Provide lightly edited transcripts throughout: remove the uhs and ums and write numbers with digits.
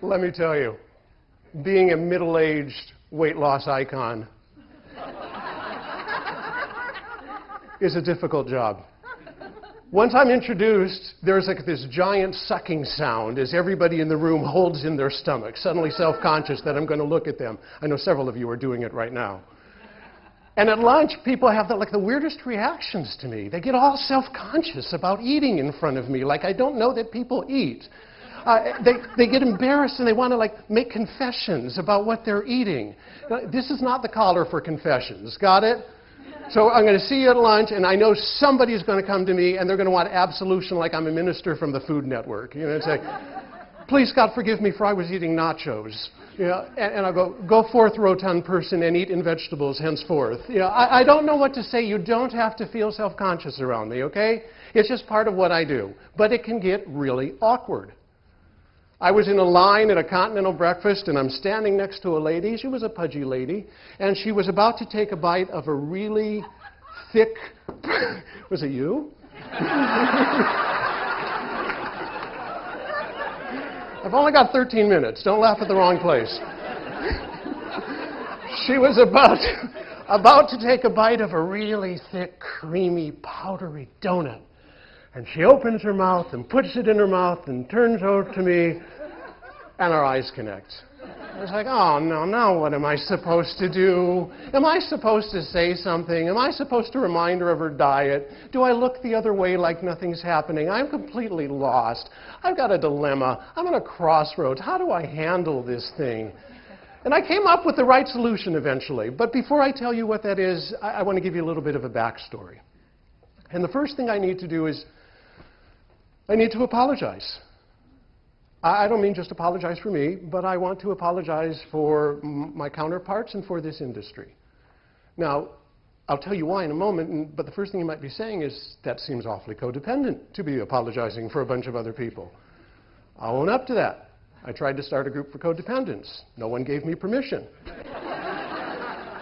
Let me tell you, being a middle-aged weight loss icon is a difficult job. Once I'm introduced, there's like this giant sucking sound as everybody in the room holds in their stomach, suddenly self-conscious that I'm going to look at them. I know several of you are doing it right now. And at lunch, people have the weirdest reactions to me. They get all self-conscious about eating in front of me, like I don't know that people eat. They get embarrassed and they want to make confessions about what they're eating. This is not the caller for confessions. Got it? So I'm going to see you at lunch, and I know somebody's going to come to me, and they're going to want absolution like I'm a minister from the Food Network. You know, and say, please, God, forgive me, for I was eating nachos. You know, and I'll go forth, rotund person, and eat in vegetables henceforth. You know, I don't know what to say. You don't have to feel self-conscious around me, okay? It's just part of what I do. But it can get really awkward. I was in a line at a continental breakfast, and I'm standing next to a lady. She was a pudgy lady, and she was about to take a bite of a really thick... Was it you? I've only got 13 minutes. Don't laugh at the wrong place. She was about to take a bite of a really thick, creamy, powdery donut. And she opens her mouth and puts it in her mouth and turns over to me, and our eyes connect. I was like, oh, no, now what am I supposed to do? Am I supposed to say something? Am I supposed to remind her of her diet? Do I look the other way like nothing's happening? I'm completely lost. I've got a dilemma. I'm at a crossroads. How do I handle this thing? And I came up with the right solution eventually. But before I tell you what that is, I want to give you a little bit of a backstory. And the first thing I need to do is I need to apologize. I don't mean just apologize for me, but I want to apologize for my counterparts and for this industry. Now, I'll tell you why in a moment, but the first thing you might be saying is that seems awfully codependent to be apologizing for a bunch of other people. I'll own up to that. I tried to start a group for codependents. No one gave me permission.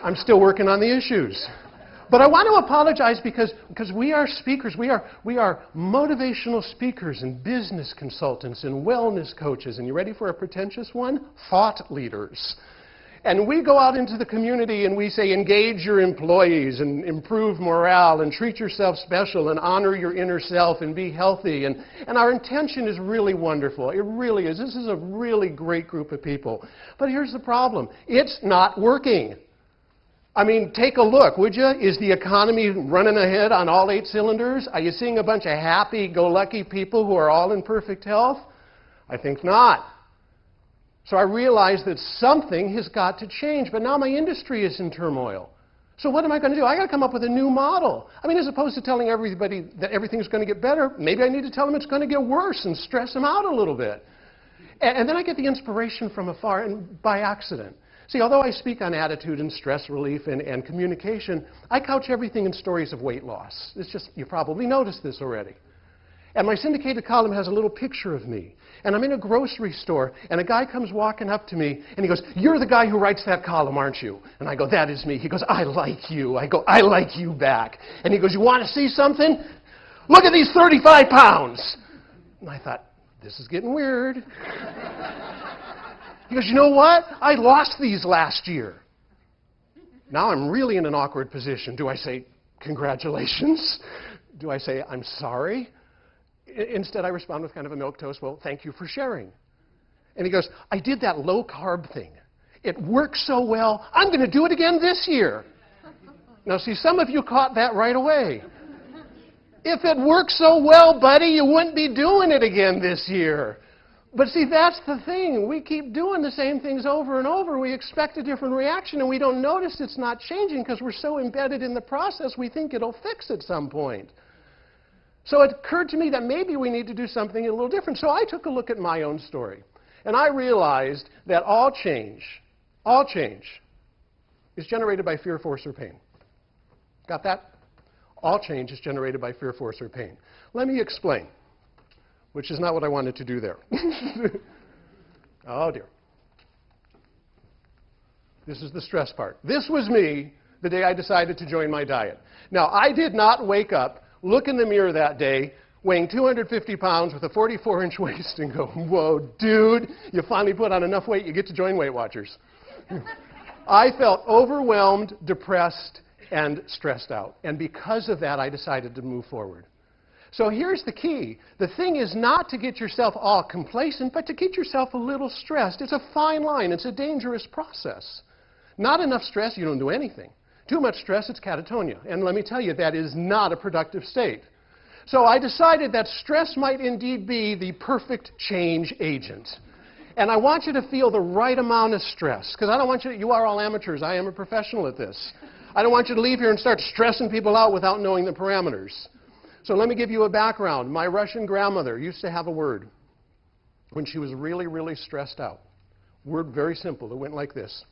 I'm still working on the issues. But I want to apologize because we are speakers. We are motivational speakers and business consultants and wellness coaches. And you ready for a pretentious one? Thought leaders. And we go out into the community and we say, engage your employees and improve morale and treat yourself special and honor your inner self and be healthy. And our intention is really wonderful. It really is. This is a really great group of people. But here's the problem. It's not working. I mean, take a look, would you? Is the economy running ahead on all 8 cylinders? Are you seeing a bunch of happy-go-lucky people who are all in perfect health? I think not. So I realized that something has got to change, but now my industry is in turmoil. So what am I going to do? I got to come up with a new model. I mean, as opposed to telling everybody that everything's going to get better, maybe I need to tell them it's going to get worse and stress them out a little bit. And then I get the inspiration from afar and by accident. See, although I speak on attitude and stress relief and communication, I couch everything in stories of weight loss. It's just, you probably noticed this already. And my syndicated column has a little picture of me. And I'm in a grocery store, and a guy comes walking up to me, and he goes, you're the guy who writes that column, aren't you? And I go, that is me. He goes, I like you. I go, I like you back. And he goes, you want to see something? Look at these 35 pounds. And I thought, this is getting weird. He goes, you know what? I lost these last year. Now I'm really in an awkward position. Do I say, congratulations? Do I say, I'm sorry? Instead, I respond with kind of a milquetoast, well, thank you for sharing. And he goes, I did that low-carb thing. It worked so well, I'm going to do it again this year. Now, see, some of you caught that right away. If it worked so well, buddy, you wouldn't be doing it again this year. But see, that's the thing. We keep doing the same things over and over. We expect a different reaction, and we don't notice it's not changing because we're so embedded in the process, we think it'll fix at some point. So it occurred to me that maybe we need to do something a little different. So I took a look at my own story, and I realized that all change is generated by fear, force, or pain. Got that? All change is generated by fear, force, or pain. Let me explain. Which is not what I wanted to do there. Oh, dear. This is the stress part. This was me the day I decided to join my diet. Now, I did not wake up, look in the mirror that day, weighing 250 pounds with a 44-inch waist and go, whoa, dude, you finally put on enough weight, you get to join Weight Watchers. I felt overwhelmed, depressed, and stressed out. And because of that, I decided to move forward. So here's the key. The thing is not to get yourself all complacent, but to get yourself a little stressed. It's a fine line. It's a dangerous process. Not enough stress, you don't do anything. Too much stress, it's catatonia. And let me tell you, that is not a productive state. So I decided that stress might indeed be the perfect change agent. And I want you to feel the right amount of stress, because I don't want you are all amateurs. I am a professional at this. I don't want you to leave here and start stressing people out without knowing the parameters. So let me give you a background. My Russian grandmother used to have a word when she was really, really stressed out. Word very simple. It went like this.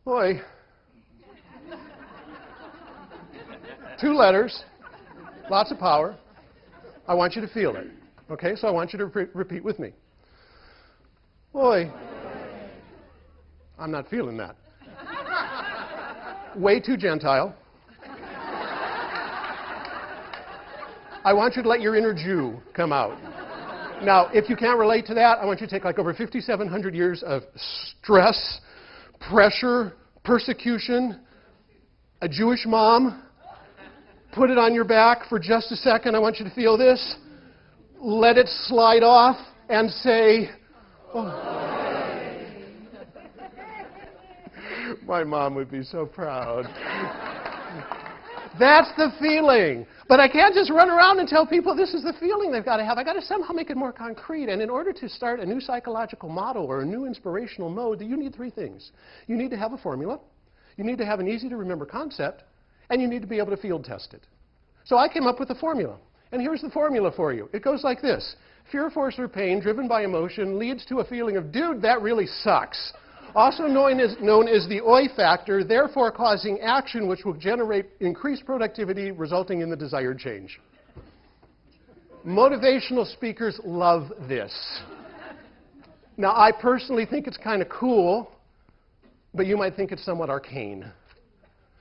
Oi. 2 letters, lots of power. I want you to feel it. Okay, so I want you to repeat with me. Oi. I'm not feeling that. Way too gentile. I want you to let your inner Jew come out. Now, if you can't relate to that, I want you to take like over 5,700 years of stress, pressure, persecution, a Jewish mom, put it on your back for just a second. I want you to feel this. Let it slide off and say, oh. My mom would be so proud. That's the feeling. But I can't just run around and tell people this is the feeling they've got to have. I've got to somehow make it more concrete. And in order to start a new psychological model or a new inspirational mode, you need 3 things. You need to have a formula. You need to have an easy-to-remember concept. And you need to be able to field test it. So I came up with a formula. And here's the formula for you. It goes like this. Fear, force, or pain driven by emotion leads to a feeling of, dude, that really sucks. Also known as the oi factor, therefore causing action which will generate increased productivity, resulting in the desired change. Motivational speakers love this. Now, I personally think it's kind of cool, but you might think it's somewhat arcane.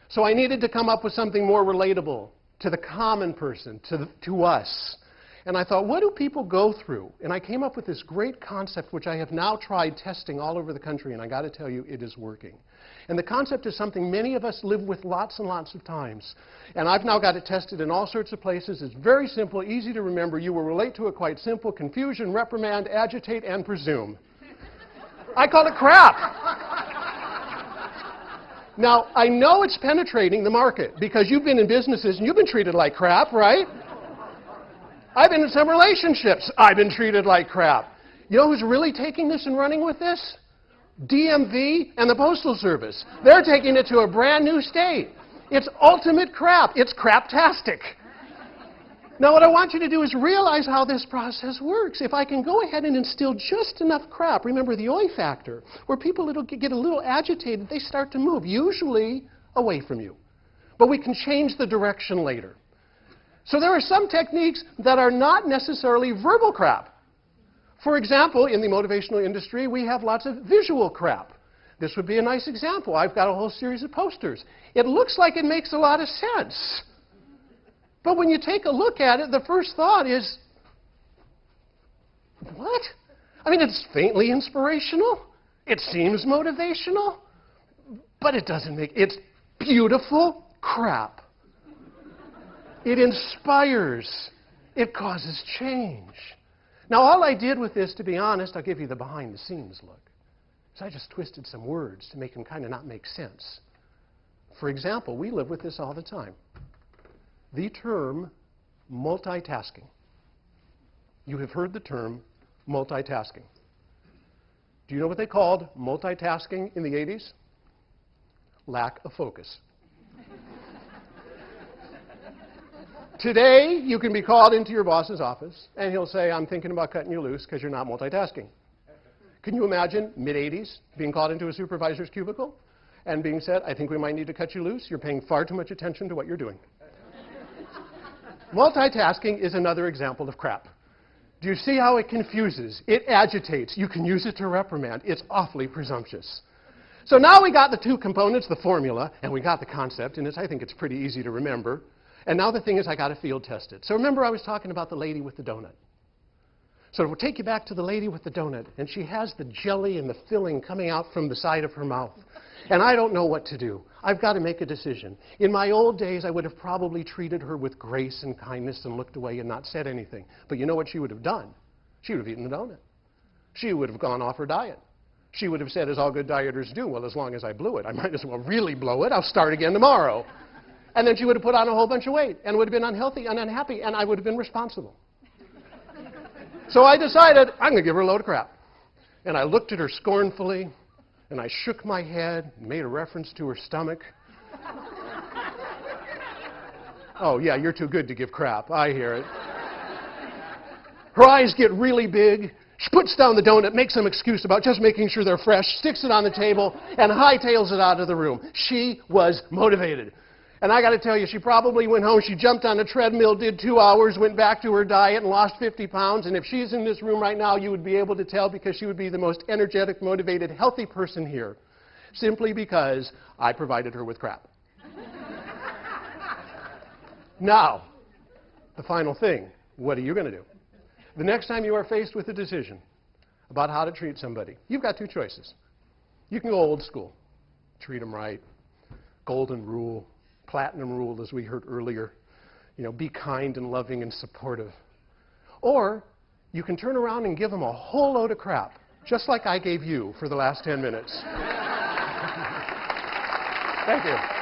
So I needed to come up with something more relatable to the common person, to us. And I thought, what do people go through? And I came up with this great concept, which I have now tried testing all over the country, and I got to tell you, it is working. And the concept is something many of us live with lots and lots of times. And I've now got it tested in all sorts of places. It's very simple, easy to remember. You will relate to it quite simple. Confusion, reprimand, agitate, and presume. I call it crap. Now, I know it's penetrating the market, because you've been in businesses and you've been treated like crap, right? I've been in some relationships. I've been treated like crap. You know who's really taking this and running with this? DMV and the Postal Service. They're taking it to a brand new state. It's ultimate crap. It's craptastic. Now, what I want you to do is realize how this process works. If I can go ahead and instill just enough crap, remember the oi factor, where people get a little agitated, they start to move, usually away from you. But we can change the direction later. So there are some techniques that are not necessarily verbal crap. For example, in the motivational industry, we have lots of visual crap. This would be a nice example. I've got a whole series of posters. It looks like it makes a lot of sense. But when you take a look at it, the first thought is, what? I mean, it's faintly inspirational. It seems motivational. But it doesn't make, it's beautiful crap. It inspires. It causes change. Now, all I did with this, to be honest, I'll give you the behind-the-scenes look. So I just twisted some words to make them kind of not make sense. For example, we live with this all the time. The term multitasking. You have heard the term multitasking. Do you know what they called multitasking in the 80s? Lack of focus. Today, you can be called into your boss's office, and he'll say, I'm thinking about cutting you loose because you're not multitasking. Can you imagine, mid-80s, being called into a supervisor's cubicle and being said, I think we might need to cut you loose. You're paying far too much attention to what you're doing. Multitasking is another example of crap. Do you see how it confuses? It agitates. You can use it to reprimand. It's awfully presumptuous. So now we got the 2 components, the formula, and we got the concept, and I think it's pretty easy to remember. And now the thing is, I got to field test it. So remember I was talking about the lady with the donut. So we'll take you back to the lady with the donut, and she has the jelly and the filling coming out from the side of her mouth. And I don't know what to do. I've got to make a decision. In my old days, I would have probably treated her with grace and kindness and looked away and not said anything. But you know what she would have done? She would have eaten the donut. She would have gone off her diet. She would have said, as all good dieters do, well, as long as I blew it, I might as well really blow it. I'll start again tomorrow. And then she would have put on a whole bunch of weight and would have been unhealthy and unhappy, and I would have been responsible. So I decided I'm going to give her a load of crap. And I looked at her scornfully, and I shook my head, and made a reference to her stomach. Oh, yeah, you're too good to give crap. I hear it. Her eyes get really big. She puts down the donut, makes some excuse about just making sure they're fresh, sticks it on the table, and hightails it out of the room. She was motivated. And I got to tell you, she probably went home, she jumped on a treadmill, did 2 hours, went back to her diet and lost 50 pounds. And if she's in this room right now, you would be able to tell because she would be the most energetic, motivated, healthy person here. Simply because I provided her with crap. Now, the final thing, what are you going to do? The next time you are faced with a decision about how to treat somebody, you've got two choices. You can go old school, treat them right, golden rule, platinum rule, as we heard earlier. You know, be kind and loving and supportive. Or you can turn around and give them a whole load of crap, just like I gave you for the last 10 minutes. Thank you.